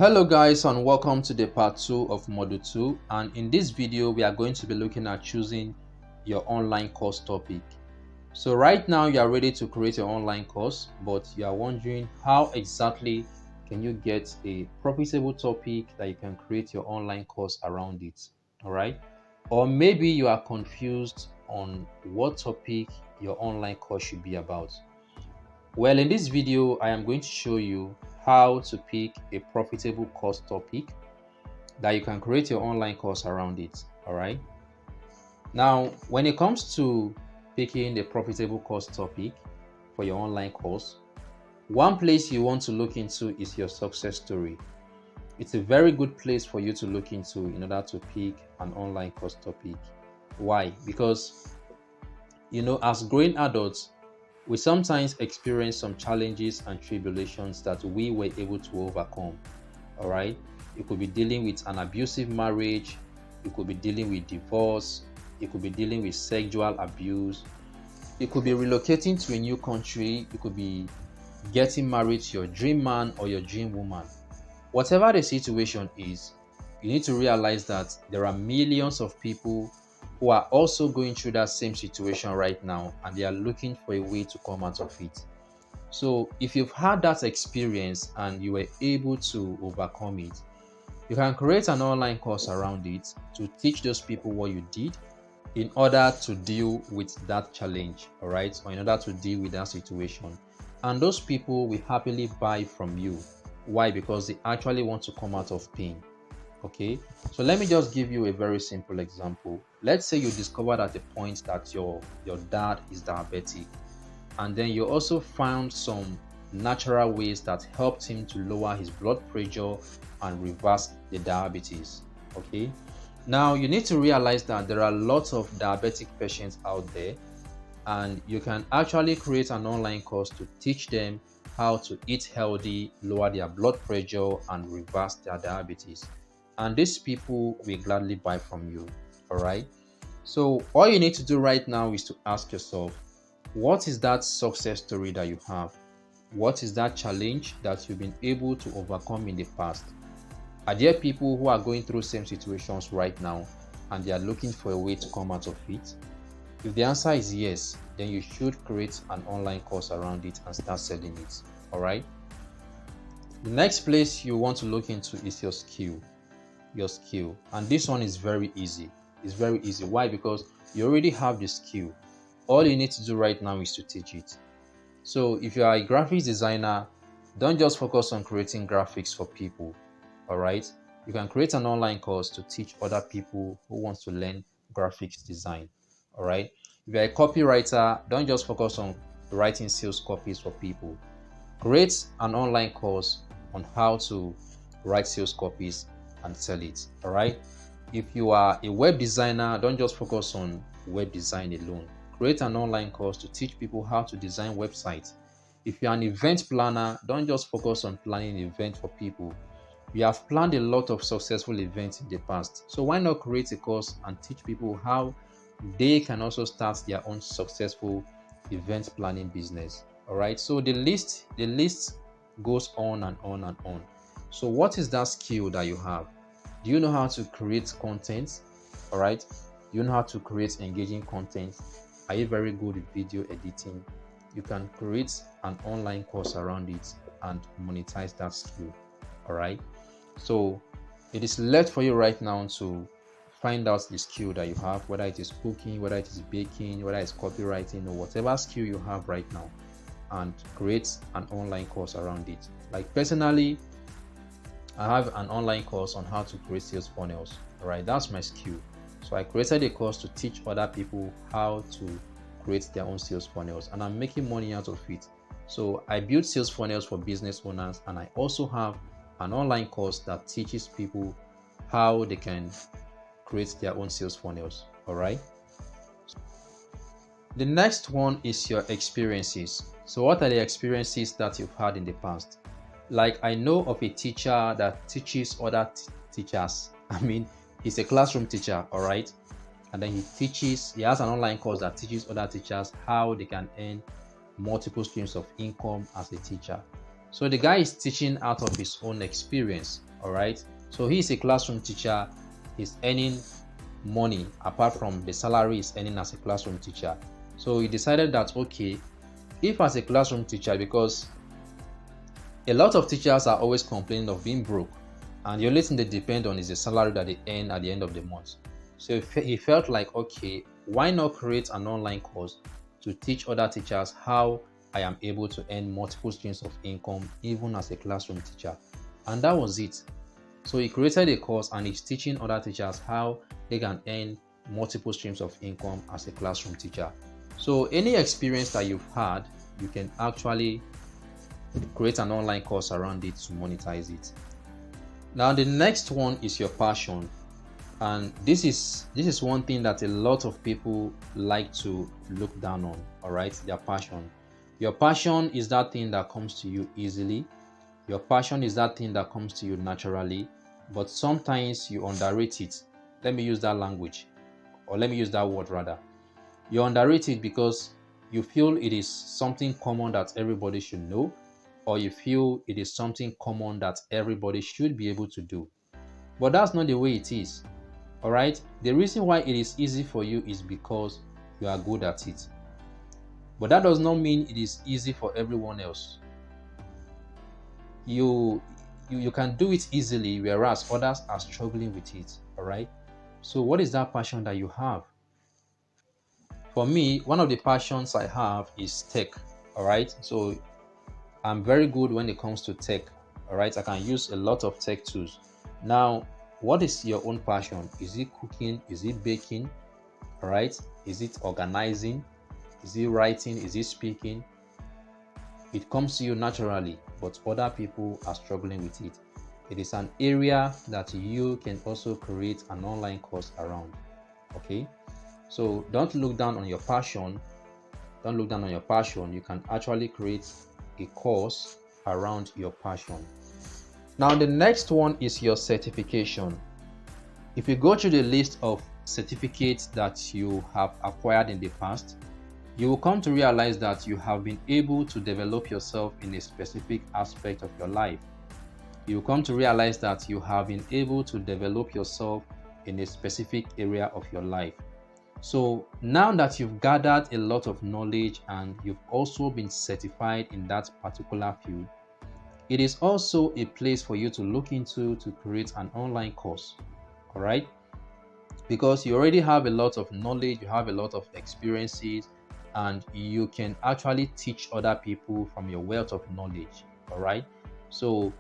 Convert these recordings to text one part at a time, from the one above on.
Hello guys, and welcome to the part 2 of module 2, and in this video we are going to be looking at choosing your online course topic. So right now you are ready to create your online course, but you are wondering how exactly can you get a profitable topic that you can create your online course around it. All right, or maybe you are confused on what topic your online course should be about. Well, in this video, I am going to show you how to pick a profitable course topic that you can create your online course around it. All right. Now, when it comes to picking the profitable course topic for your online course, one place you want to look into is your success story. It's a very good place for you to look into in order to pick an online course topic. Why? Because, as growing adults, we sometimes experience some challenges and tribulations that we were able to overcome. All right. You could be dealing with an abusive marriage, you could be dealing with divorce, you could be dealing with sexual abuse, you could be relocating to a new country, you could be getting married to your dream man or your dream woman. Whatever the situation is, you need to realize that there are millions of people who are also going through that same situation right now, and they are looking for a way to come out of it. So if you've had that experience and you were able to overcome it, you can create an online course around it to teach those people what you did in order to deal with that challenge, all right, or in order to deal with that situation. And those people will happily buy from you. Why? Because they actually want to come out of pain. Okay, so let me just give you a very simple example. Let's say you discovered at the point that your dad is diabetic, and then you also found some natural ways that helped him to lower his blood pressure and reverse the diabetes. Okay, now you need to realize that there are lots of diabetic patients out there, and you can actually create an online course to teach them how to eat healthy, lower their blood pressure, and reverse their diabetes. And these people will gladly buy from you. All right. So all you need to do right now is to ask yourself, what is that success story that you have? What is that challenge that you've been able to overcome in the past? Are there people who are going through same situations right now and they are looking for a way to come out of it? If the answer is yes, then you should create an online course around it and start selling it. All right. The next place you want to look into is your skill. Your skill. And this one is very easy. It's very easy. Why? Because you already have the skill. All you need to do right now is to teach it. So if you are a graphics designer, don't just focus on creating graphics for people. All right. You can create an online course to teach other people who want to learn graphics design. All right. If you're a copywriter, don't just focus on writing sales copies for people. Create an online course on how to write sales copies and sell it. All right. If you are a web designer, don't just focus on web design alone. Create an online course to teach people how to design websites. If you're an event planner, don't just focus on planning an event for people. You have planned a lot of successful events in the past. So why not create a course and teach people how they can also start their own successful event planning business? All right. So the list goes on and on and on. So what is that skill that you have? Do you know how to create content? All right. Do you know how to create engaging content? Are you very good with video editing? You can create an online course around it and monetize that skill. All right. So it is left for you right now to find out the skill that you have, whether it is cooking, whether it is baking, whether it's copywriting, or whatever skill you have right now, and create an online course around it. Like personally, I have an online course on how to create sales funnels. All right, that's my skill. So I created a course to teach other people how to create their own sales funnels, and I'm making money out of it. So I build sales funnels for business owners, and I also have an online course that teaches people how they can create their own sales funnels. All right. The next one is your experiences. So what are the experiences that you've had in the past? Like I know of a teacher that teaches other teachers. I mean, he's a classroom teacher, all right? And then he has an online course that teaches other teachers how they can earn multiple streams of income as a teacher. So the guy is teaching out of his own experience. All right. So he is a classroom teacher. He's earning money apart from the salary he's earning as a classroom teacher. So he decided that, okay, if as a classroom teacher, because a lot of teachers are always complaining of being broke, and the only thing they depend on is the salary that they earn at the end of the month. So he felt like, okay, why not create an online course to teach other teachers how I am able to earn multiple streams of income even as a classroom teacher. And that was it. So he created a course and he's teaching other teachers how they can earn multiple streams of income as a classroom teacher. So any experience that you've had, you can actually create an online course around it to monetize it. Now the next one is your passion, and this is one thing that a lot of people like to look down on. All right, their passion. Your passion is that thing that comes to you easily. Your passion is that thing that comes to you naturally, but sometimes you underrate it. Let me use that language, or let me use that word rather. You underrate it because you feel it is something common that everybody should know, or you feel it is something common that everybody should be able to do. But that's not the way it is. All right? The reason why it is easy for you is because you are good at it. But that does not mean it is easy for everyone else. You can do it easily, whereas others are struggling with it. All right? So what is that passion that you have? For me, one of the passions I have is tech. All right? So I'm very good when it comes to tech. All right, I can use a lot of tech tools. Now, what is your own passion? Is it cooking? Is it baking? All right, is it organizing? Is it writing? Is it speaking? It comes to you naturally, but other people are struggling with it. It is an area that you can also create an online course around. Okay, so don't look down on your passion. Don't look down on your passion. You can actually create a course around your passion. Now, the next one is your certification. If you go through the list of certificates that you have acquired in the past, you will come to realize that you have been able to develop yourself in a specific aspect of your life. You will come to realize that you have been able to develop yourself in a specific area of your life. So now that you've gathered a lot of knowledge and you've also been certified in that particular field, it is also a place for you to look into to create an online course. All right, because you already have a lot of knowledge, you have a lot of experiences, and you can actually teach other people from your wealth of knowledge. All right, so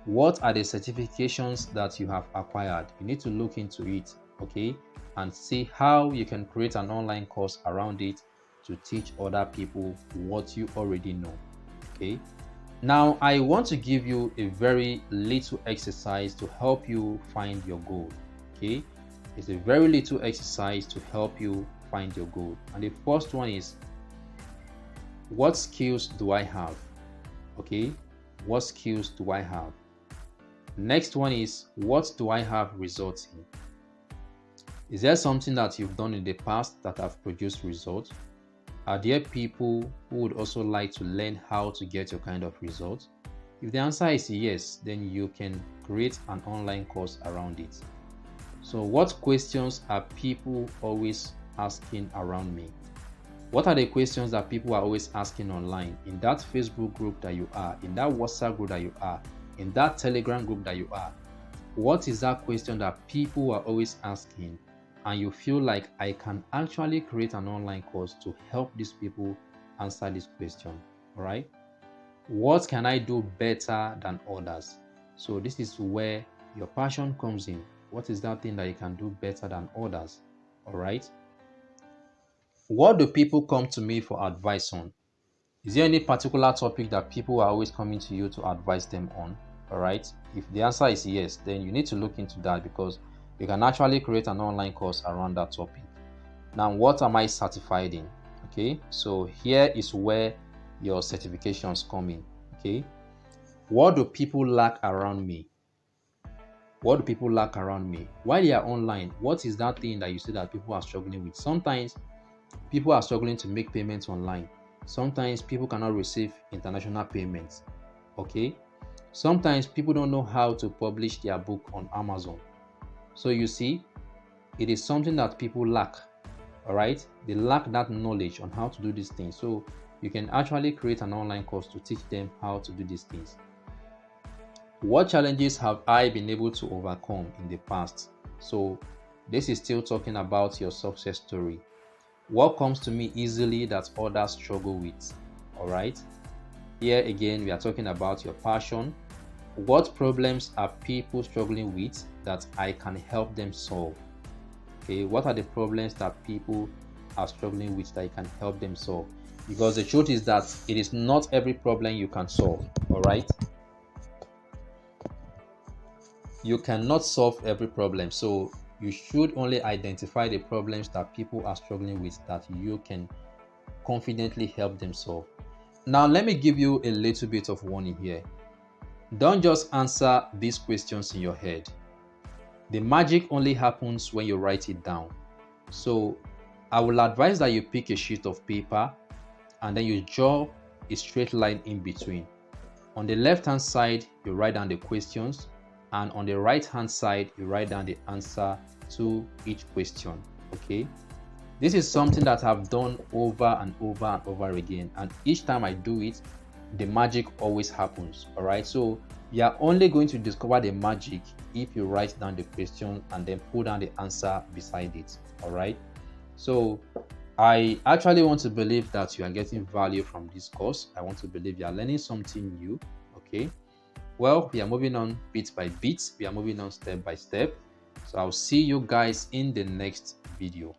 what are the certifications that you have acquired? You need to look into it, okay, and see how you can create an online course around it to teach other people what you already know. Okay, now I want to give you a very little exercise to help you find your goal. Okay, it's a very little exercise to help you find your goal. And the first one is, what skills do I have? Okay, what skills do I have? Next one is, what do I have results in? Is there something that you've done in the past that have produced results? Are there people who would also like to learn how to get your kind of results? If the answer is yes, then you can create an online course around it. So what questions are people always asking around me? What are the questions that people are always asking online, in that Facebook group that you are, in that WhatsApp group that you are, in that Telegram group that you are? What is that question that people are always asking, and you feel like I can actually create an online course to help these people answer this question? All right, what can I do better than others? So this is where your passion comes in. What is that thing that you can do better than others? All right, what do people come to me for advice on? Is there any particular topic that people are always coming to you to advise them on? All right, if the answer is yes, then you need to look into that, because you can actually create an online course around that topic. Now, what am I certified in? Okay, so here is where your certifications come in. Okay, what do people lack around me? What do people lack around me while they are online? What is that thing that you see that people are struggling with? Sometimes people are struggling to make payments online. Sometimes people cannot receive international payments. Okay, Sometimes people don't know how to publish their book on Amazon. So you see, it is something that people lack. All right, they lack that knowledge on how to do these things. So you can actually create an online course to teach them how to do these things. What challenges have I been able to overcome in the past? So this is still talking about your success story. What comes to me easily that others struggle with? All right, here again we are talking about your passion. What problems are people struggling with that I can help them solve? Okay, what are the problems that people are struggling with that you can help them solve? Because the truth is that it is not every problem you can solve. All right, you cannot solve every problem, so you should only identify the problems that people are struggling with that you can confidently help them solve. Now let me give you a little bit of warning here. Don't just answer these questions in your head. The magic only happens when you write it down. So I will advise that you pick a sheet of paper and then you draw a straight line in between. On the left hand side, you write down the questions, and on the right hand side, you write down the answer to each question. Okay, this is something that I've done over and over and over again, and each time I do it, the magic always happens. All right, so you are only going to discover the magic if you write down the question and then put down the answer beside it. All right, so I actually want to believe that you are getting value from this course. I want to believe you are learning something new. Okay, well, we are moving on bit by bit, we are moving on step by step. So I'll see you guys in the next video.